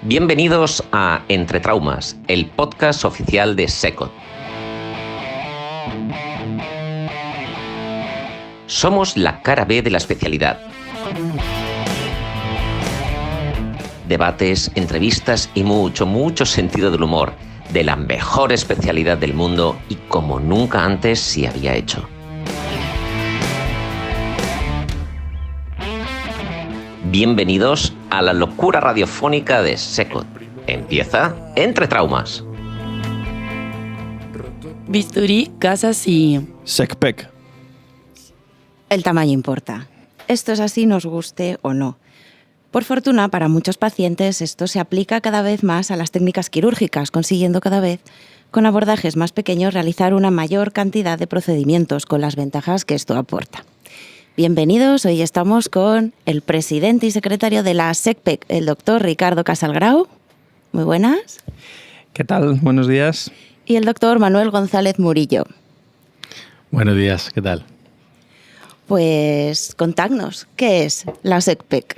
Bienvenidos a Entre Traumas, el podcast oficial de SECOT. Somos la cara B de la especialidad. Debates, entrevistas y mucho sentido del humor, de la mejor especialidad del mundo y como nunca antes se había hecho. Bienvenidos a la locura radiofónica de SECOT. Empieza Entre Traumas. Bisturí, gasas y... SecPec. El tamaño importa. Esto es así, nos guste o no. Por fortuna, para muchos pacientes, esto se aplica cada vez más a las técnicas quirúrgicas, consiguiendo cada vez, con abordajes más pequeños, realizar una mayor cantidad de procedimientos, con las ventajas que esto aporta. Bienvenidos, hoy estamos con el presidente y secretario de la SecPec, el doctor Ricardo Casalgrau. Muy buenas. ¿Qué tal? Buenos días. Y el doctor Manuel González Murillo. Buenos días, ¿qué tal? Pues contadnos, ¿qué es la SecPec?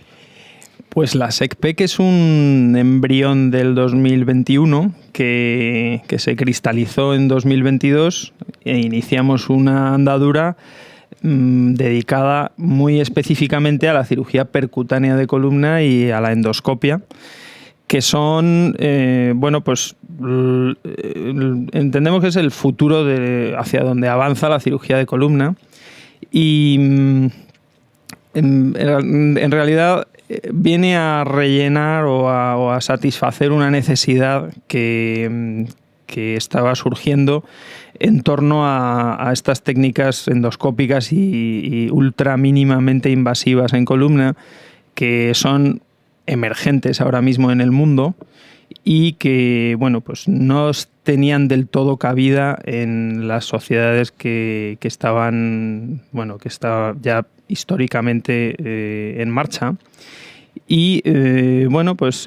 Pues la SecPec es un embrión del 2021 que se cristalizó en 2022 e iniciamos una andadura dedicada muy específicamente a la cirugía percutánea de columna y a la endoscopia, que son, entendemos que es el futuro hacia donde avanza la cirugía de columna y en realidad viene a rellenar o a satisfacer una necesidad que estaba surgiendo en torno a estas técnicas endoscópicas y ultra mínimamente invasivas en columna, que son emergentes ahora mismo en el mundo y que no tenían del todo cabida en las sociedades que estaban ya históricamente en marcha. Y hemos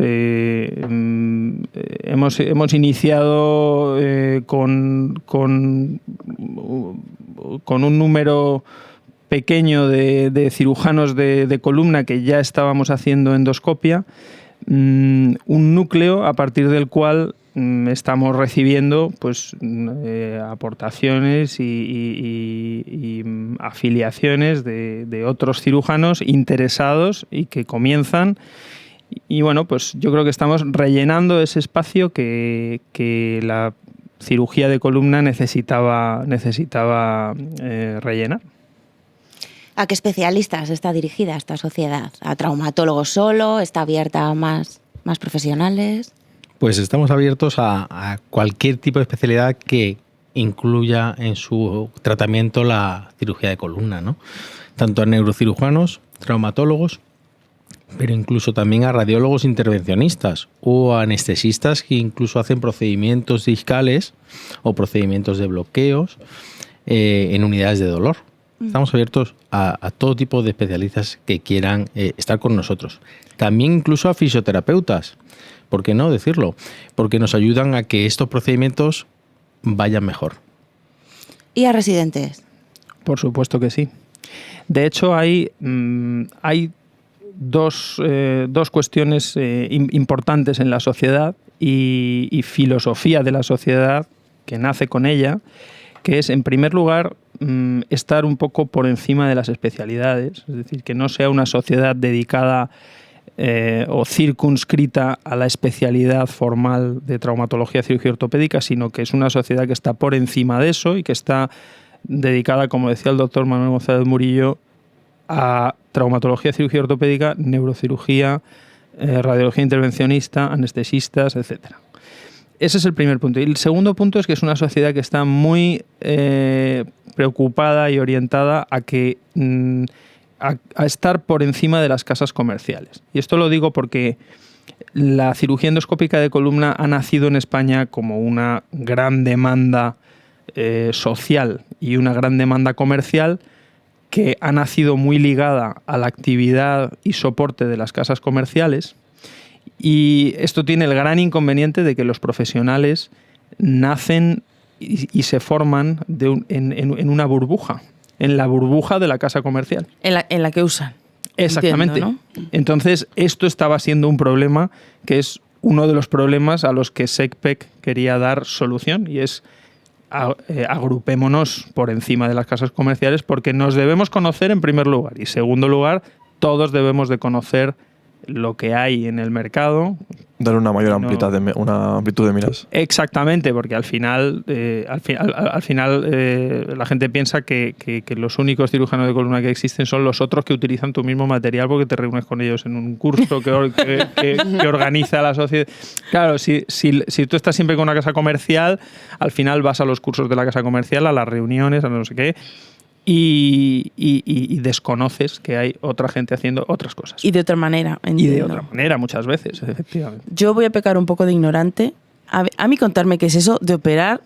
iniciado con un número pequeño de cirujanos de columna que ya estábamos haciendo endoscopia, un núcleo a partir del cual estamos recibiendo aportaciones y afiliaciones de otros cirujanos interesados y que comienzan. Y yo creo que estamos rellenando ese espacio que la cirugía de columna necesitaba rellenar. ¿A qué especialistas está dirigida esta sociedad? ¿A traumatólogos solo? ¿Está abierta a más profesionales? Pues estamos abiertos a cualquier tipo de especialidad que incluya en su tratamiento la cirugía de columna, ¿no? Tanto a neurocirujanos, traumatólogos, pero incluso también a radiólogos intervencionistas o a anestesistas que incluso hacen procedimientos discales o procedimientos de bloqueos en unidades de dolor. Estamos abiertos a todo tipo de especialistas que quieran estar con nosotros. También incluso a fisioterapeutas. ¿Por qué no decirlo? Porque nos ayudan a que estos procedimientos vayan mejor. ¿Y a residentes? Por supuesto que sí. De hecho, hay dos cuestiones importantes en la sociedad y filosofía de la sociedad que nace con ella, que es, en primer lugar, estar un poco por encima de las especialidades. Es decir, que no sea una sociedad dedicada o circunscrita a la especialidad formal de traumatología y cirugía ortopédica, sino que es una sociedad que está por encima de eso y que está dedicada, como decía el doctor Manuel González Murillo, a traumatología y cirugía ortopédica, neurocirugía, radiología intervencionista, anestesistas, etcétera. Ese es el primer punto. Y el segundo punto es que es una sociedad que está muy preocupada y orientada a estar por encima de las casas comerciales. Y esto lo digo porque la cirugía endoscópica de columna ha nacido en España como una gran demanda social y una gran demanda comercial que ha nacido muy ligada a la actividad y soporte de las casas comerciales. Y esto tiene el gran inconveniente de que los profesionales nacen y se forman en una burbuja, en la burbuja de la casa comercial. En la que usan. Exactamente. Entiendo, ¿no? Entonces, esto estaba siendo un problema que es uno de los problemas a los que SECPEC quería dar solución, y es agrupémonos por encima de las casas comerciales porque nos debemos conocer en primer lugar, y segundo lugar, todos debemos de conocer lo que hay en el mercado. Dar una mayor amplitud de miras. Exactamente, porque al final, la gente piensa que los únicos cirujanos de columna que existen son los otros que utilizan tu mismo material porque te reúnes con ellos en un curso que organiza la sociedad. Claro, si tú estás siempre con una casa comercial, al final vas a los cursos de la casa comercial, a las reuniones, a no sé qué, y desconoces que hay otra gente haciendo otras cosas. Y de otra manera. Y de otra manera, muchas veces, efectivamente. Yo voy a pecar un poco de ignorante. A mí contarme qué es eso de operar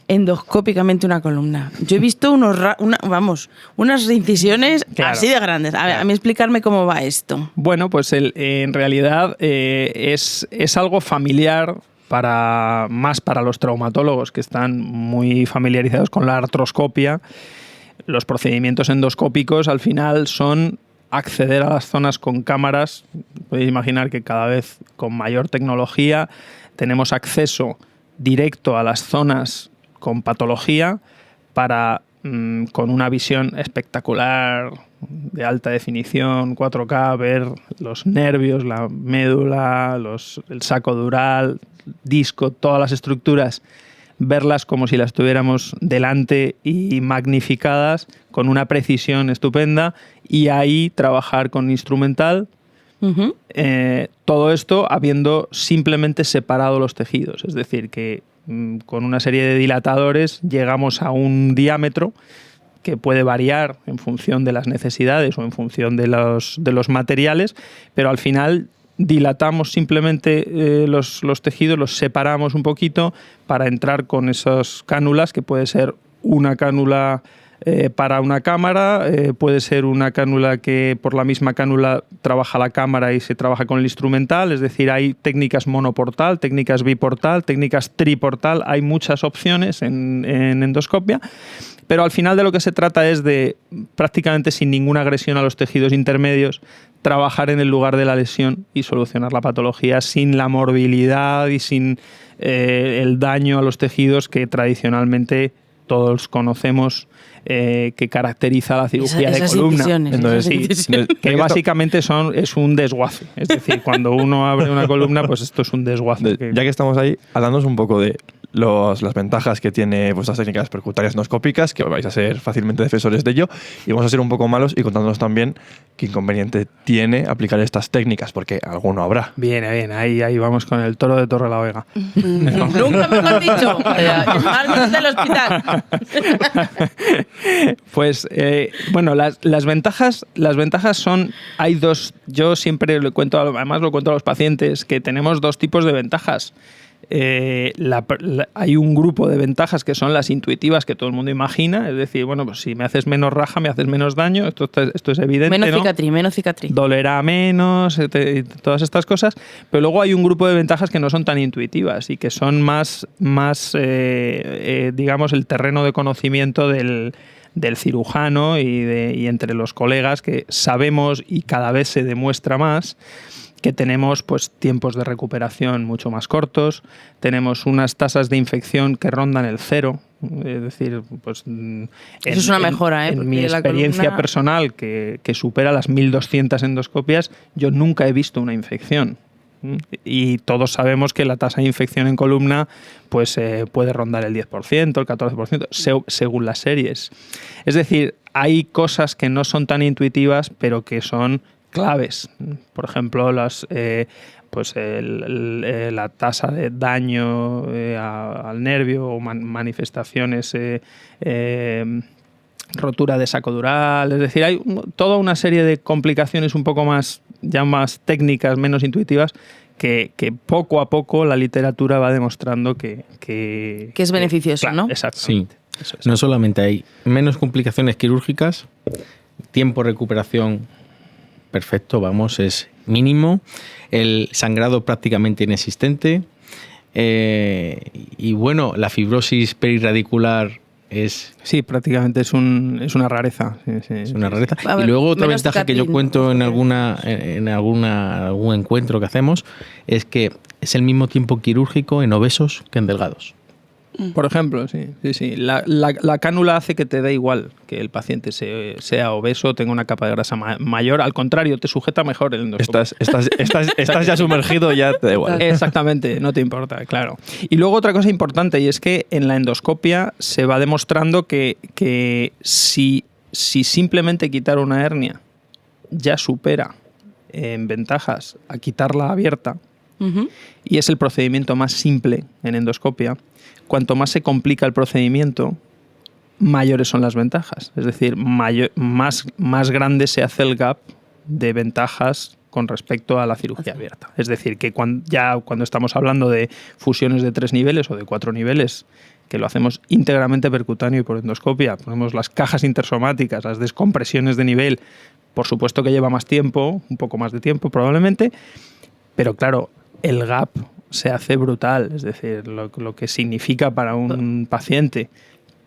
endoscópicamente una columna. Yo he visto unas incisiones así de grandes. A mí explicarme cómo va esto. Bueno, pues en realidad es algo familiar más para los traumatólogos que están muy familiarizados con la artroscopia. Los procedimientos endoscópicos al final son acceder a las zonas con cámaras. Podéis imaginar que cada vez con mayor tecnología tenemos acceso directo a las zonas con patología para, con una visión espectacular, de alta definición, 4K, ver los nervios, la médula, el saco dural, disco, todas las estructuras, verlas como si las tuviéramos delante y magnificadas con una precisión estupenda, y ahí trabajar con instrumental. Uh-huh. Todo esto habiendo simplemente separado los tejidos, es decir, que con una serie de dilatadores llegamos a un diámetro que puede variar en función de las necesidades o en función de los materiales, pero al final dilatamos simplemente los tejidos, los separamos un poquito para entrar con esas cánulas, que puede ser una cánula para una cámara, puede ser una cánula que por la misma cánula trabaja la cámara y se trabaja con el instrumental, es decir, hay técnicas monoportal, técnicas biportal, técnicas triportal, hay muchas opciones en endoscopia, pero al final de lo que se trata es de, prácticamente sin ninguna agresión a los tejidos intermedios, trabajar en el lugar de la lesión y solucionar la patología sin la morbilidad y sin el daño a los tejidos que tradicionalmente todos conocemos que caracteriza la cirugía de columna. Entonces, que básicamente es un desguace. Es decir, cuando uno abre una columna, pues esto es un desguace. Ya que estamos ahí, hablándonos un poco de las ventajas que tiene vuestras técnicas percutarias endoscópicas, que vais a ser fácilmente defensores de ello, y vamos a ser un poco malos y contándonos también qué inconveniente tiene aplicar estas técnicas, porque alguno habrá. Bien, ahí vamos con el toro de Torrelavega. Nunca me lo has dicho. Al del hospital. Pues, bueno, las ventajas son, hay dos, yo siempre lo cuento a los pacientes, que tenemos dos tipos de ventajas. Hay un grupo de ventajas que son las intuitivas que todo el mundo imagina, es decir, bueno, pues si me haces menos raja, me haces menos daño, esto es evidente, menos cicatriz. Dolerá menos, todas estas cosas, pero luego hay un grupo de ventajas que no son tan intuitivas y que son más digamos, el terreno de conocimiento del cirujano y entre los colegas, que sabemos, y cada vez se demuestra más, que tenemos pues tiempos de recuperación mucho más cortos, tenemos unas tasas de infección que rondan el 0, es decir, pues eso es una mejora, en mi experiencia personal, que supera las 1.200 endoscopias, yo nunca he visto una infección. Y todos sabemos que la tasa de infección en columna pues puede rondar el 10%, el 14%, según las series. Es decir, hay cosas que no son tan intuitivas, pero que son claves. Por ejemplo, la tasa de daño al nervio o manifestaciones, rotura de saco dural, es decir, hay toda una serie de complicaciones un poco más técnicas, menos intuitivas, que poco a poco la literatura va demostrando que es beneficioso, claro, ¿no? Exactamente. Sí. No solamente hay menos complicaciones quirúrgicas, tiempo de recuperación perfecto, es mínimo, el sangrado prácticamente inexistente, y bueno, la fibrosis perirradicular Sí, prácticamente es una rareza. Sí. Es una rareza. A ver, y luego otra menos ventaja que yo Catlin. cuento en algún encuentro que hacemos es que es el mismo tiempo quirúrgico en obesos que en delgados. Por ejemplo, sí. La cánula hace que te dé igual que el paciente sea obeso, tenga una capa de grasa mayor. Al contrario, te sujeta mejor el endoscopio. Estás ya sumergido, ya te da igual. Exactamente, no te importa, claro. Y luego otra cosa importante, y es que en la endoscopia se va demostrando que si simplemente quitar una hernia ya supera en ventajas a quitarla abierta, y es el procedimiento más simple en endoscopia, cuanto más se complica el procedimiento, mayores son las ventajas. Es decir, más grande se hace el gap de ventajas con respecto a la cirugía abierta. Es decir, que cuando estamos hablando de fusiones de 3 niveles o de 4 niveles, que lo hacemos íntegramente percutáneo y por endoscopia, ponemos las cajas intersomáticas, las descompresiones de nivel, por supuesto que lleva más tiempo, un poco más de tiempo probablemente, pero claro, el gap se hace brutal, es decir, lo que significa para un paciente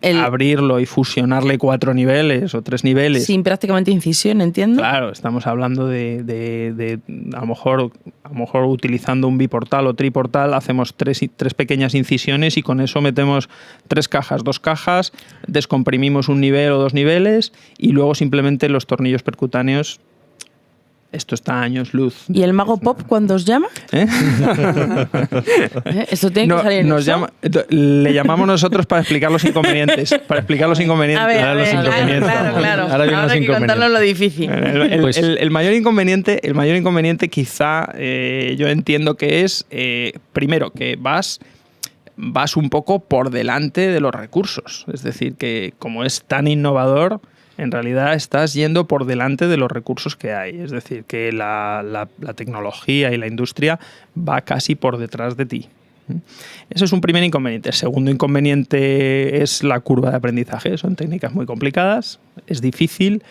abrirlo y fusionarle 4 niveles o 3 niveles. Sin prácticamente incisión, entiendo. Claro, estamos hablando de a lo mejor utilizando un biportal o triportal, hacemos 3 pequeñas incisiones y con eso metemos 3 cajas, 2 cajas, descomprimimos un nivel o 2 niveles y luego simplemente los tornillos percutáneos. Esto está a años luz. ¿Y el mago pop cuando os llama? ¿Eh? Esto tiene que salir en eso. Le llamamos nosotros para explicar los inconvenientes. Para explicar los inconvenientes. A ver, claro. Ahora vienen los hay que contarnos lo difícil. El mayor inconveniente quizá yo entiendo que es, primero, que vas un poco por delante de los recursos. Es decir, que como es tan innovador, en realidad estás yendo por delante de los recursos que hay. Es decir, que la tecnología y la industria va casi por detrás de ti. Eso es un primer inconveniente. El segundo inconveniente es la curva de aprendizaje. Son técnicas muy complicadas, es difícil,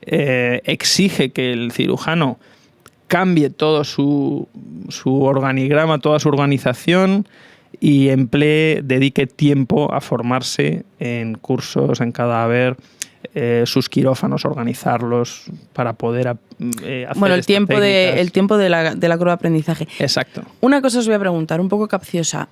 exige que el cirujano cambie todo su organigrama, toda su organización y dedique tiempo a formarse en cursos, en cadáver, sus quirófanos, organizarlos para poder hacer el tiempo de la curva de aprendizaje. Exacto. Una cosa os voy a preguntar, un poco capciosa.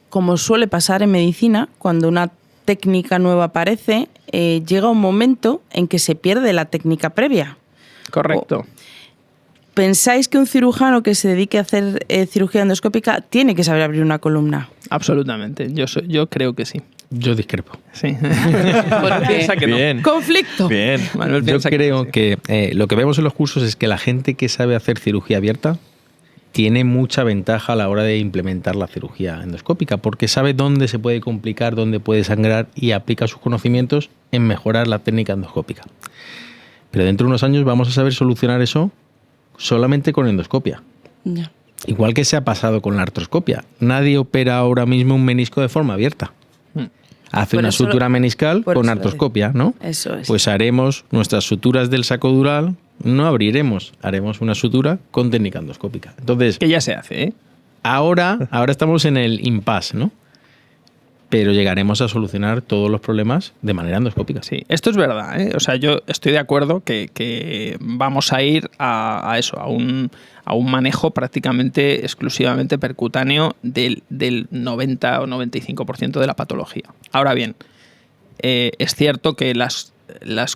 Como suele pasar en medicina, cuando una técnica nueva aparece, llega un momento en que se pierde la técnica previa. Correcto. ¿Pensáis que un cirujano que se dedique a hacer cirugía endoscópica tiene que saber abrir una columna? Absolutamente. Yo creo que sí. Yo discrepo. Sí. Porque Bien. conflicto. Bien. Manuel Yo piensa creo que lo que vemos en los cursos es que la gente que sabe hacer cirugía abierta tiene mucha ventaja a la hora de implementar la cirugía endoscópica, porque sabe dónde se puede complicar, dónde puede sangrar y aplica sus conocimientos en mejorar la técnica endoscópica. Pero dentro de unos años vamos a saber solucionar eso solamente con endoscopia. Ya. Igual que se ha pasado con la artroscopia. Nadie opera ahora mismo un menisco de forma abierta. Hace Por una eso- sutura meniscal por con eso artroscopia, ¿no? Eso es. Pues haremos nuestras suturas del saco dural, no abriremos, haremos una sutura con técnica endoscópica. Entonces, que ya se hace, ¿eh? ahora estamos en el impasse, ¿no? Pero llegaremos a solucionar todos los problemas de manera endoscópica. Sí, esto es verdad, ¿eh? O sea, yo estoy de acuerdo que vamos a ir a eso, a un manejo prácticamente exclusivamente percutáneo del 90 o 95% de la patología. Ahora bien, es cierto que las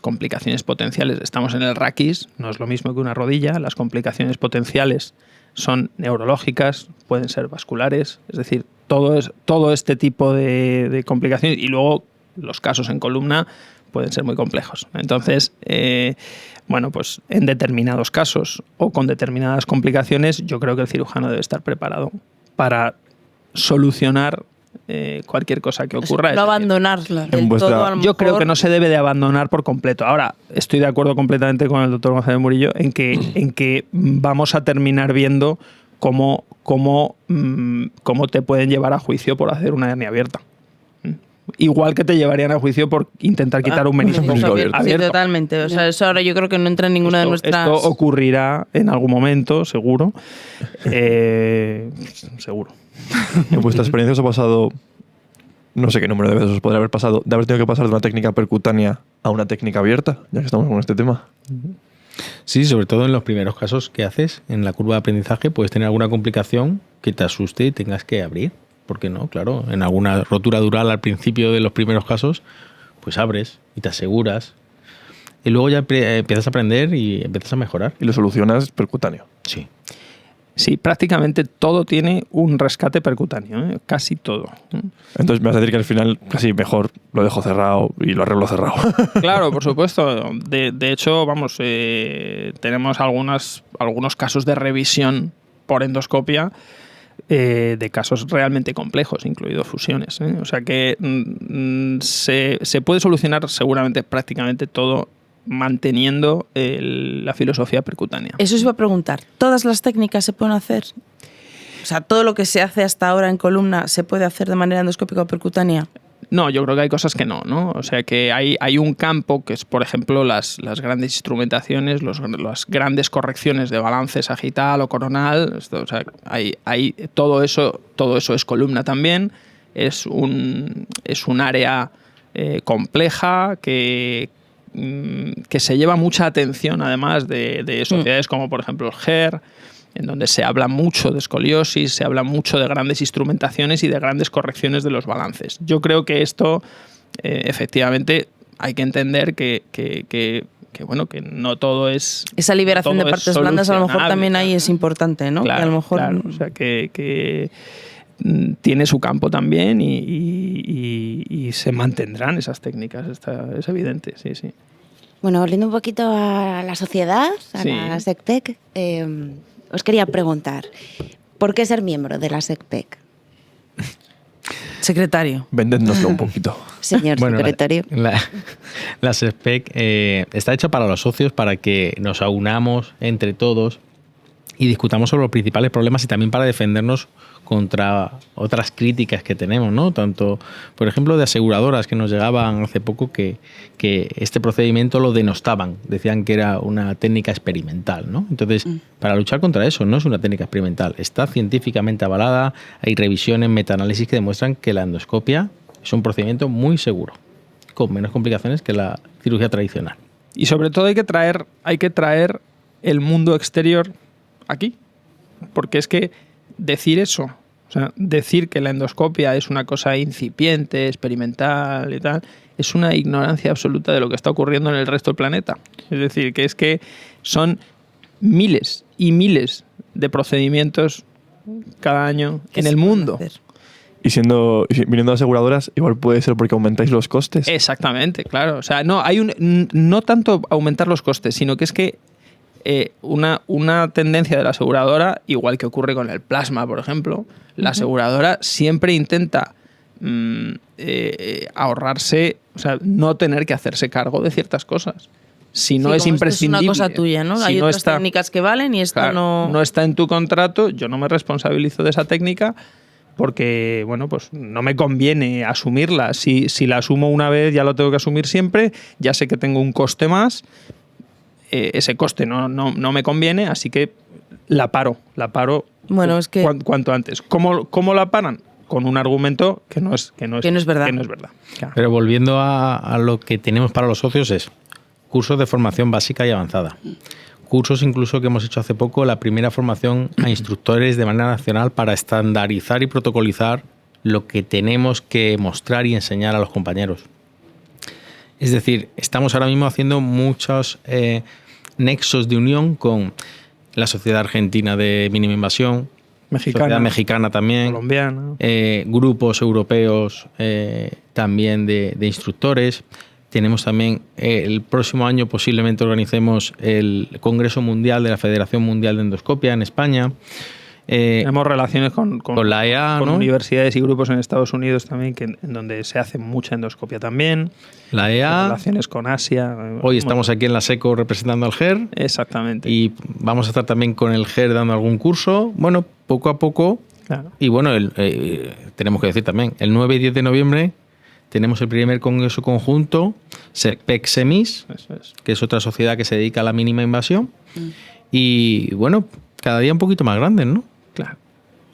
complicaciones potenciales, estamos en el raquis, no es lo mismo que una rodilla, las complicaciones potenciales son neurológicas, pueden ser vasculares, es decir, todo este tipo de complicaciones y luego los casos en columna pueden ser muy complejos. Entonces, pues en determinados casos o con determinadas complicaciones, yo creo que el cirujano debe estar preparado para solucionar cualquier cosa que ocurra. No abandonarla del todo, a lo Yo creo mejor. que no se debe de abandonar por completo. Ahora, estoy de acuerdo completamente con el doctor González Murillo en que vamos a terminar viendo cómo te pueden llevar a juicio por hacer una hernia abierta. Igual que te llevarían a juicio por intentar quitar un menisco abierto. Sí, totalmente. O sea, eso ahora yo creo que no entra en ninguna de nuestras... Esto ocurrirá en algún momento, seguro. Seguro. ¿En vuestra experiencia os ha pasado no sé qué número de veces os podría haber pasado, de haber tenido que pasar de una técnica percutánea a una técnica abierta, ya que estamos con este tema. Sí, sobre todo en los primeros casos que haces en la curva de aprendizaje, puedes tener alguna complicación que te asuste y tengas que abrir. ¿Por qué no? Claro, en alguna rotura dural al principio de los primeros casos, pues abres y te aseguras. Y luego ya empiezas a aprender y empiezas a mejorar. Y lo solucionas percutáneo. Sí. Sí, prácticamente todo tiene un rescate percutáneo, ¿eh? Casi todo. Entonces me vas a decir que al final casi mejor lo dejo cerrado y lo arreglo cerrado. Claro, por supuesto. De hecho, vamos, tenemos algunos casos de revisión por endoscopia de casos realmente complejos, incluidos fusiones, ¿eh? O sea que se puede solucionar seguramente prácticamente todo manteniendo la filosofía percutánea. Eso os iba a preguntar. ¿Todas las técnicas se pueden hacer? O sea, ¿todo lo que se hace hasta ahora en columna se puede hacer de manera endoscópica o percutánea? No, yo creo que hay cosas que no, ¿no? O sea, que hay un campo que es, por ejemplo, las grandes instrumentaciones, las grandes correcciones de balance sagital o coronal. O sea, hay todo eso es columna también. Es un área compleja que se lleva mucha atención, además de sociedades como, por ejemplo, el GER, en donde se habla mucho de escoliosis, se habla mucho de grandes instrumentaciones y de grandes correcciones de los balances. Yo creo que esto, efectivamente, hay que entender que bueno, que no todo es... Esa liberación de partes blandas a lo mejor también ahí es importante, ¿no? Claro, que a lo mejor... claro. O sea, que tiene su campo también y se mantendrán esas técnicas, es evidente, sí, sí. Bueno, volviendo un poquito a la sociedad, a la SECPEC, os quería preguntar, ¿por qué ser miembro de la SECPEC? Secretario. Vendédnoslo un poquito. Señor secretario. La SECPEC está hecha para los socios, para que nos aunamos entre todos y discutamos sobre los principales problemas y también para defendernos contra otras críticas que tenemos, ¿no? Tanto, por ejemplo, de aseguradoras que nos llegaban hace poco que este procedimiento lo denostaban, decían que era una técnica experimental, ¿no? Entonces, para luchar contra eso, no es una técnica experimental, está científicamente avalada, hay revisiones, metaanálisis que demuestran que la endoscopia es un procedimiento muy seguro, con menos complicaciones que la cirugía tradicional. Y sobre todo hay que traer el mundo exterior aquí, porque es que decir eso, o sea, decir que la endoscopia es una cosa incipiente, experimental y tal, es una ignorancia absoluta de lo que está ocurriendo en el resto del planeta. Es decir, que es que son miles y miles de procedimientos cada año en el mundo. Y viniendo de aseguradoras, igual puede ser porque aumentáis los costes. Exactamente, claro. O sea, no tanto aumentar los costes, sino que es que una tendencia de la aseguradora, igual que ocurre con el plasma, por ejemplo, la aseguradora siempre intenta ahorrarse, o sea, no tener que hacerse cargo de ciertas cosas. Si no es imprescindible. Es una cosa tuya, ¿no? Si hay no otras está, técnicas que valen y esto claro, no está en tu contrato, yo no me responsabilizo de esa técnica porque, bueno, pues no me conviene asumirla. Si la asumo una vez, ya lo tengo que asumir siempre, ya sé que tengo un coste más. Ese coste no me conviene, así que la paro bueno, es que cuanto antes. ¿Cómo la paran? Con un argumento que no es verdad. Claro. Pero volviendo a lo que tenemos para los socios es cursos de formación básica y avanzada. Cursos incluso que hemos hecho hace poco, la primera formación a instructores de manera nacional para estandarizar y protocolizar lo que tenemos que mostrar y enseñar a los compañeros. Es decir, estamos ahora mismo haciendo muchos nexos de unión con la Sociedad Argentina de Mínima Invasión, Sociedad Mexicana también, colombiana, grupos europeos también de instructores. Tenemos también el próximo año posiblemente organicemos el Congreso Mundial de la Federación Mundial de Endoscopia en España. Tenemos relaciones con la EA, con ¿no? Universidades y grupos en Estados Unidos también, en donde se hace mucha endoscopia también. La EA. Relaciones con Asia. Hoy estamos aquí en la SECO representando al GER. Exactamente. Y vamos a estar también con el GER dando algún curso. Bueno, poco a poco. Claro. Y bueno, tenemos que decir también, el 9 y 10 de noviembre tenemos el primer congreso conjunto, SECPEC-SEMIS, que es otra sociedad que se dedica a la mínima invasión. Y bueno, cada día un poquito más grande, ¿no? Claro.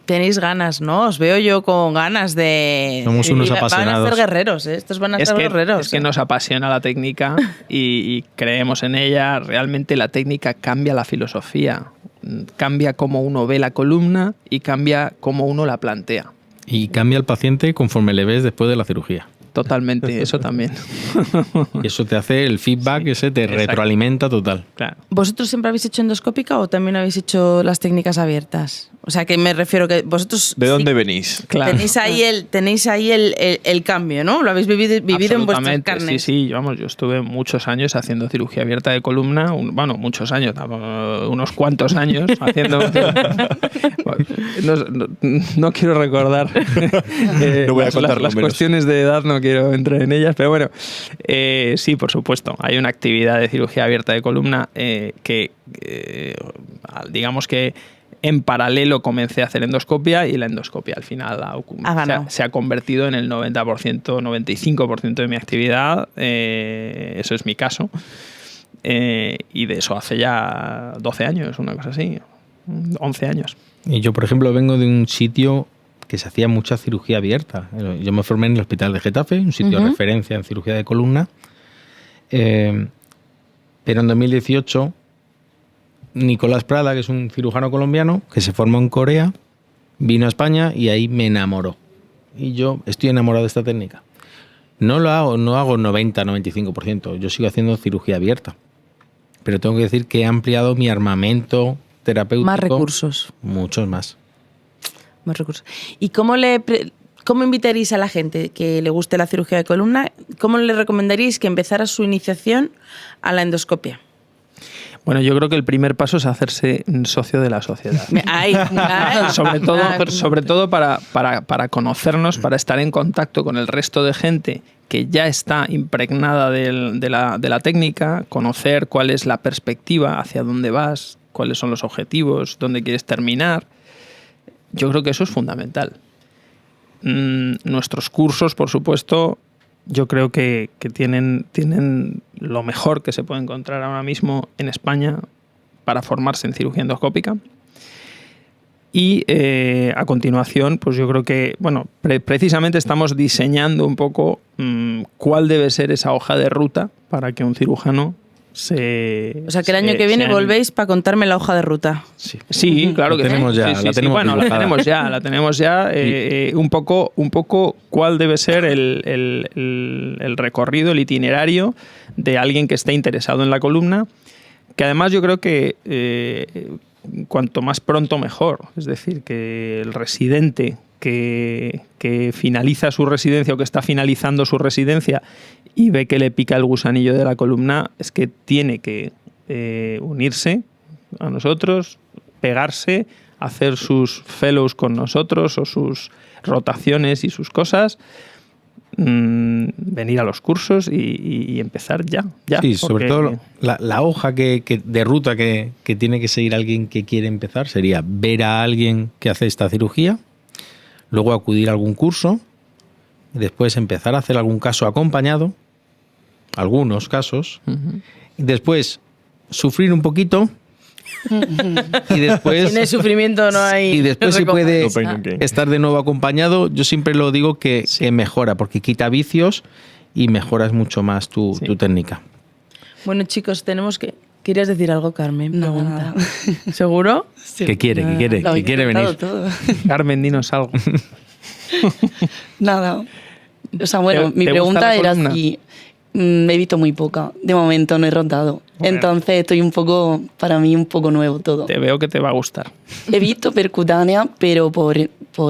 tenéis ganas, ¿no? Os veo yo con ganas de... Somos unos Van a apasionados. ser guerreros, ¿eh? Estos van a ser guerreros. Es que nos apasiona la técnica y creemos en ella. Realmente la técnica cambia la filosofía, cambia cómo uno ve la columna y cambia cómo uno la plantea. Y cambia el paciente conforme le ves después de la cirugía. Totalmente, eso también. Y eso te hace el feedback, Sí, ese te exacto. retroalimenta total. Claro. ¿Vosotros siempre habéis hecho endoscópica o también habéis hecho las técnicas abiertas? O sea, que me refiero que vosotros... ¿De dónde sí venís? Claro. Tenéis ahí el cambio, ¿no? Lo habéis vivido en vuestras Absolutamente, carnes. Sí, vamos, yo estuve muchos años haciendo cirugía abierta de columna, muchos años, unos cuantos años haciendo... no quiero recordar No voy a contar las números. cuestiones de edad, no quiero entrar en ellas, pero bueno, sí, por supuesto, hay una actividad de cirugía abierta de columna que digamos que en paralelo comencé a hacer endoscopia y la endoscopia al final se ha convertido en el 90%, 95% de mi actividad. Eso es mi caso. Y de eso hace ya 12 años, una cosa así, 11 años. Y yo, por ejemplo, vengo de un sitio que se hacía mucha cirugía abierta. Yo me formé en el Hospital de Getafe, un sitio de referencia en cirugía de columna. Pero en 2018... Nicolás Prada, que es un cirujano colombiano que se formó en Corea, vino a España y ahí me enamoró. Y yo estoy enamorado de esta técnica. No hago 90-95%, yo sigo haciendo cirugía abierta. Pero tengo que decir que he ampliado mi armamento terapéutico. Más recursos. Muchos más. Más recursos. ¿Y cómo invitaríais a la gente que le guste la cirugía de columna? ¿Cómo le recomendaríais que empezara su iniciación a la endoscopia? Bueno, yo creo que el primer paso es hacerse socio de la sociedad. Sobre todo para conocernos, para estar en contacto con el resto de gente que ya está impregnada de la técnica, conocer cuál es la perspectiva, hacia dónde vas, cuáles son los objetivos, dónde quieres terminar. Yo creo que eso es fundamental. Nuestros cursos, por supuesto, yo creo que tienen lo mejor que se puede encontrar ahora mismo en España para formarse en cirugía endoscópica. Y a continuación, pues yo creo que, precisamente estamos diseñando un poco cuál debe ser esa hoja de ruta para que un cirujano O sea, que el año que viene volvéis para contarme la hoja de ruta. Sí, claro que tenemos ya. Sí, la tenemos ya. Un poco cuál debe ser el recorrido, el itinerario de alguien que esté interesado en la columna, que además yo creo que cuanto más pronto mejor. Es decir, que el residente que finaliza su residencia o que está finalizando su residencia y ve que le pica el gusanillo de la columna, es que tiene que unirse a nosotros, pegarse, hacer sus fellows con nosotros o sus rotaciones y sus cosas, venir a los cursos y empezar ya. Sí, sobre todo la hoja de ruta que tiene que seguir alguien que quiere empezar sería ver a alguien que hace esta cirugía, luego acudir a algún curso, después empezar a hacer algún caso acompañado, algunos casos, y después sufrir un poquito y después... Sin el sufrimiento no hay... Y después se puede No pain, no gain. estar de nuevo acompañado. Yo siempre lo digo que mejora, porque quita vicios y mejoras mucho más tu técnica. Bueno, chicos, tenemos que... ¿Querías decir algo, Carmen? No, Pregunta. nada. ¿Seguro? Sí. ¿Qué quiere? Lo habéis quiere contado venir? todo. Carmen, dinos algo. Nada. O sea, bueno, ¿Te mi gusta pregunta la era columna? si he visto muy poca. De momento no he rotado. Bueno. Entonces estoy para mí un poco nuevo todo. Te veo que te va a gustar. He visto percutánea, pero por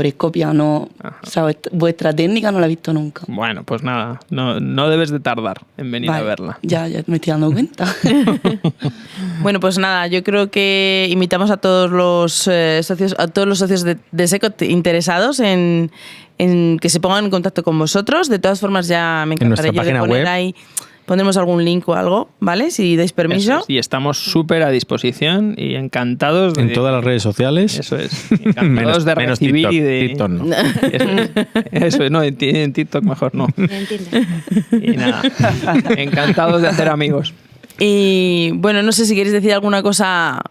escopia no. Ajá. O sea, vuestra técnica no la he visto nunca. Bueno, pues nada, no debes de tardar en venir a Vale, verla. Ya me estoy dando cuenta. Bueno, pues nada, yo creo que invitamos a todos los socios de SECOT interesados en que se pongan en contacto con vosotros. De todas formas, ya me nuestra encantaría yo de página poner web. ahí, pondremos algún link o algo, ¿vale? Si dais permiso. Eso es, y estamos súper a disposición y encantados de... En todas las redes sociales. Eso es. Encantados de menos recibir TikTok. y de... TikTok no. Eso es, no, en TikTok mejor no. Y nada, encantados de hacer amigos. Y bueno, no sé si queréis decir alguna cosa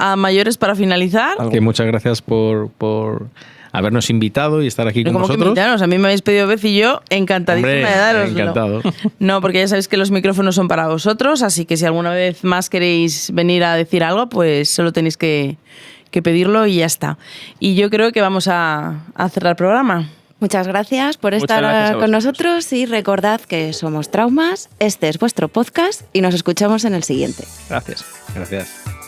a mayores para finalizar. Que muchas gracias por habernos invitado y estar aquí con ¿Cómo que nosotros. invitaros? A mí me habéis pedido vez y yo encantadísima Hombre, de daroslo. encantado. No, porque ya sabéis que los micrófonos son para vosotros, así que si alguna vez más queréis venir a decir algo, pues solo tenéis que pedirlo y ya está. Y yo creo que vamos a cerrar el programa. Muchas gracias por Muchas estar gracias a con vosotros. nosotros y recordad que somos Traumas, este es vuestro podcast y nos escuchamos en el siguiente. Gracias. Gracias.